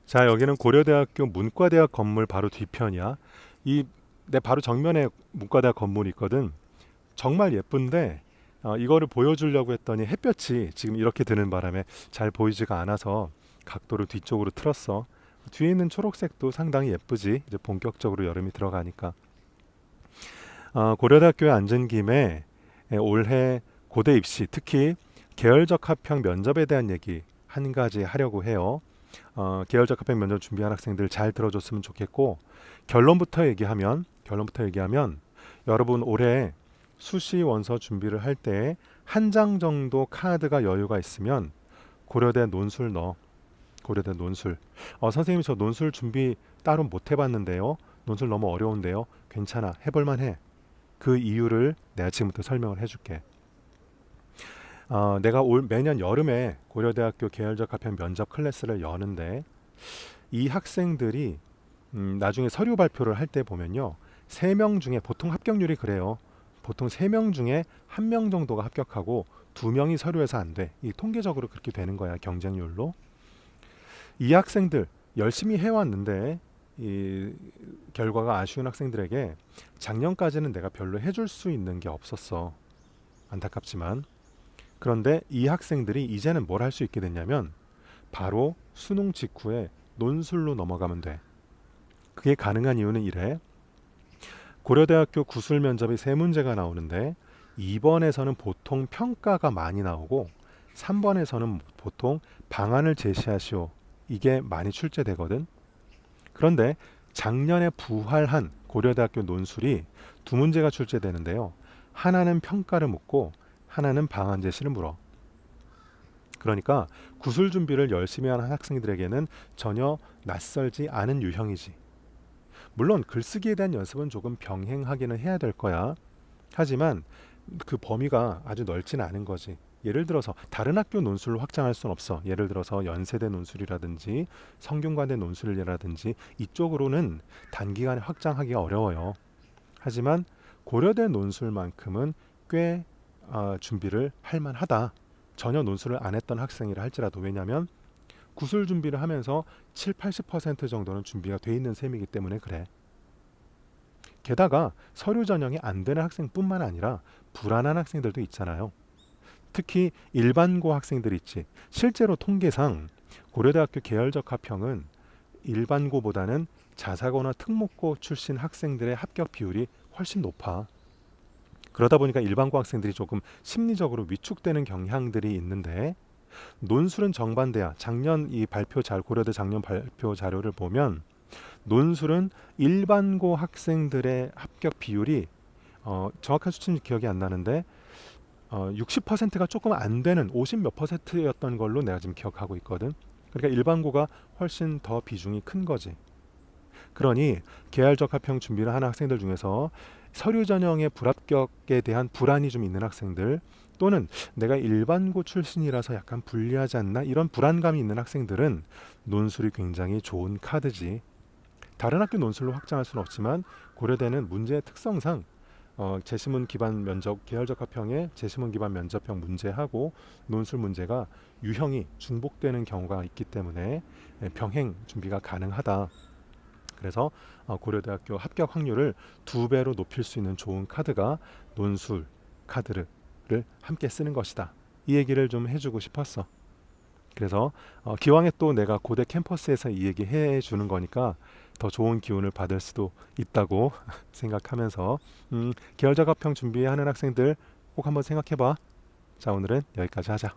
자, 여기는 고려대학교 문과대학 건물 바로 뒤편이야. 이 내 바로 정면에 문과대학 건물이 있거든. 정말 예쁜데 이거를 보여주려고 했더니 햇볕이 지금 이렇게 드는 바람에 잘 보이지가 않아서 각도를 뒤쪽으로 틀었어. 뒤에 있는 초록색도 상당히 예쁘지. 이제 본격적으로 여름이 들어가니까. 고려대학교에 앉은 김에 올해 고대 입시, 특히 계열적 합평 면접에 대한 얘기 한 가지 하려고 해요. 계열적 합평 면접 준비한 학생들 잘 들어줬으면 좋겠고, 결론부터 얘기하면 여러분 올해 수시 원서 준비를 할 때 한 장 정도 카드가 여유가 있으면 고려대 논술 넣어. 고려대 논술. 선생님 저 논술 준비 따로 못 해봤는데요. 논술 너무 어려운데요. 괜찮아. 해볼만 해. 그 이유를 내가 지금부터 설명을 해줄게. 내가 매년 여름에 고려대학교 계열적 합평 면접 클래스를 여는데 이 학생들이 나중에 서류 발표를 할 때 보면요. 3명 중에 보통 합격률이 그래요. 보통 3명 중에 1명 정도가 합격하고 2명이 서류에서 안 돼. 이 통계적으로 그렇게 되는 거야. 경쟁률로. 이 학생들 열심히 해왔는데 이 결과가 아쉬운 학생들에게 작년까지는 내가 별로 해줄 수 있는 게 없었어. 안타깝지만. 그런데 이 학생들이 이제는 뭘 할 수 있게 됐냐면 바로 수능 직후에 논술로 넘어가면 돼. 그게 가능한 이유는 이래. 고려대학교 구술 면접이 3문제가 나오는데 2번에서는 보통 평가가 많이 나오고 3번에서는 보통 방안을 제시하시오. 이게 많이 출제되거든. 그런데 작년에 부활한 고려대학교 논술이 2문제가 출제되는데요. 하나는 평가를 묻고 하나는 방안 제시를 물어. 그러니까 구술 준비를 열심히 하는 학생들에게는 전혀 낯설지 않은 유형이지. 물론 글쓰기에 대한 연습은 조금 병행하기는 해야 될 거야. 하지만 그 범위가 아주 넓진 않은 거지. 예를 들어서 다른 학교 논술로 확장할 수는 없어. 예를 들어서 연세대 논술이라든지 성균관대 논술이라든지 이쪽으로는 단기간에 확장하기가 어려워요. 하지만 고려대 논술만큼은 꽤 준비를 할 만하다. 전혀 논술을 안 했던 학생이라 할지라도. 왜냐하면 구술 준비를 하면서 7, 80% 정도는 준비가 돼 있는 셈이기 때문에 그래. 게다가 서류 전형이 안 되는 학생뿐만 아니라 불안한 학생들도 있잖아요. 특히 일반고 학생들 있지. 실제로 통계상 고려대학교 계열적 합평은 일반고보다는 자사고나 특목고 출신 학생들의 합격 비율이 훨씬 높아. 그러다 보니까 일반고 학생들이 조금 심리적으로 위축되는 경향들이 있는데 논술은 정반대야. 고려대 작년 발표 자료를 보면 논술은 일반고 학생들의 합격 비율이 정확한 수치는 기억이 안 나는데 60%가 조금 안 되는 50 몇 %였던 걸로 내가 지금 기억하고 있거든. 그러니까 일반고가 훨씬 더 비중이 큰 거지. 그러니 계열적 합평 준비를 하는 학생들 중에서 서류 전형의 불합격에 대한 불안이 좀 있는 학생들, 또는 내가 일반고 출신이라서 약간 불리하지 않나 이런 불안감이 있는 학생들은 논술이 굉장히 좋은 카드지. 다른 학교 논술로 확장할 수는 없지만 고려대는 문제의 특성상 제시문 기반 면접 계열적 합평에 제시문 기반 면접형 문제하고 논술 문제가 유형이 중복되는 경우가 있기 때문에 병행 준비가 가능하다. 그래서 고려대학교 합격 확률을 2배로 높일 수 있는 좋은 카드가 논술 카드를 함께 쓰는 것이다. 이 얘기를 좀 해주고 싶었어. 그래서 기왕에 또 내가 고대 캠퍼스에서 이 얘기 해주는 거니까 더 좋은 기운을 받을 수도 있다고 생각하면서 계열적 합평 준비하는 학생들 꼭 한번 생각해봐. 자, 오늘은 여기까지 하자.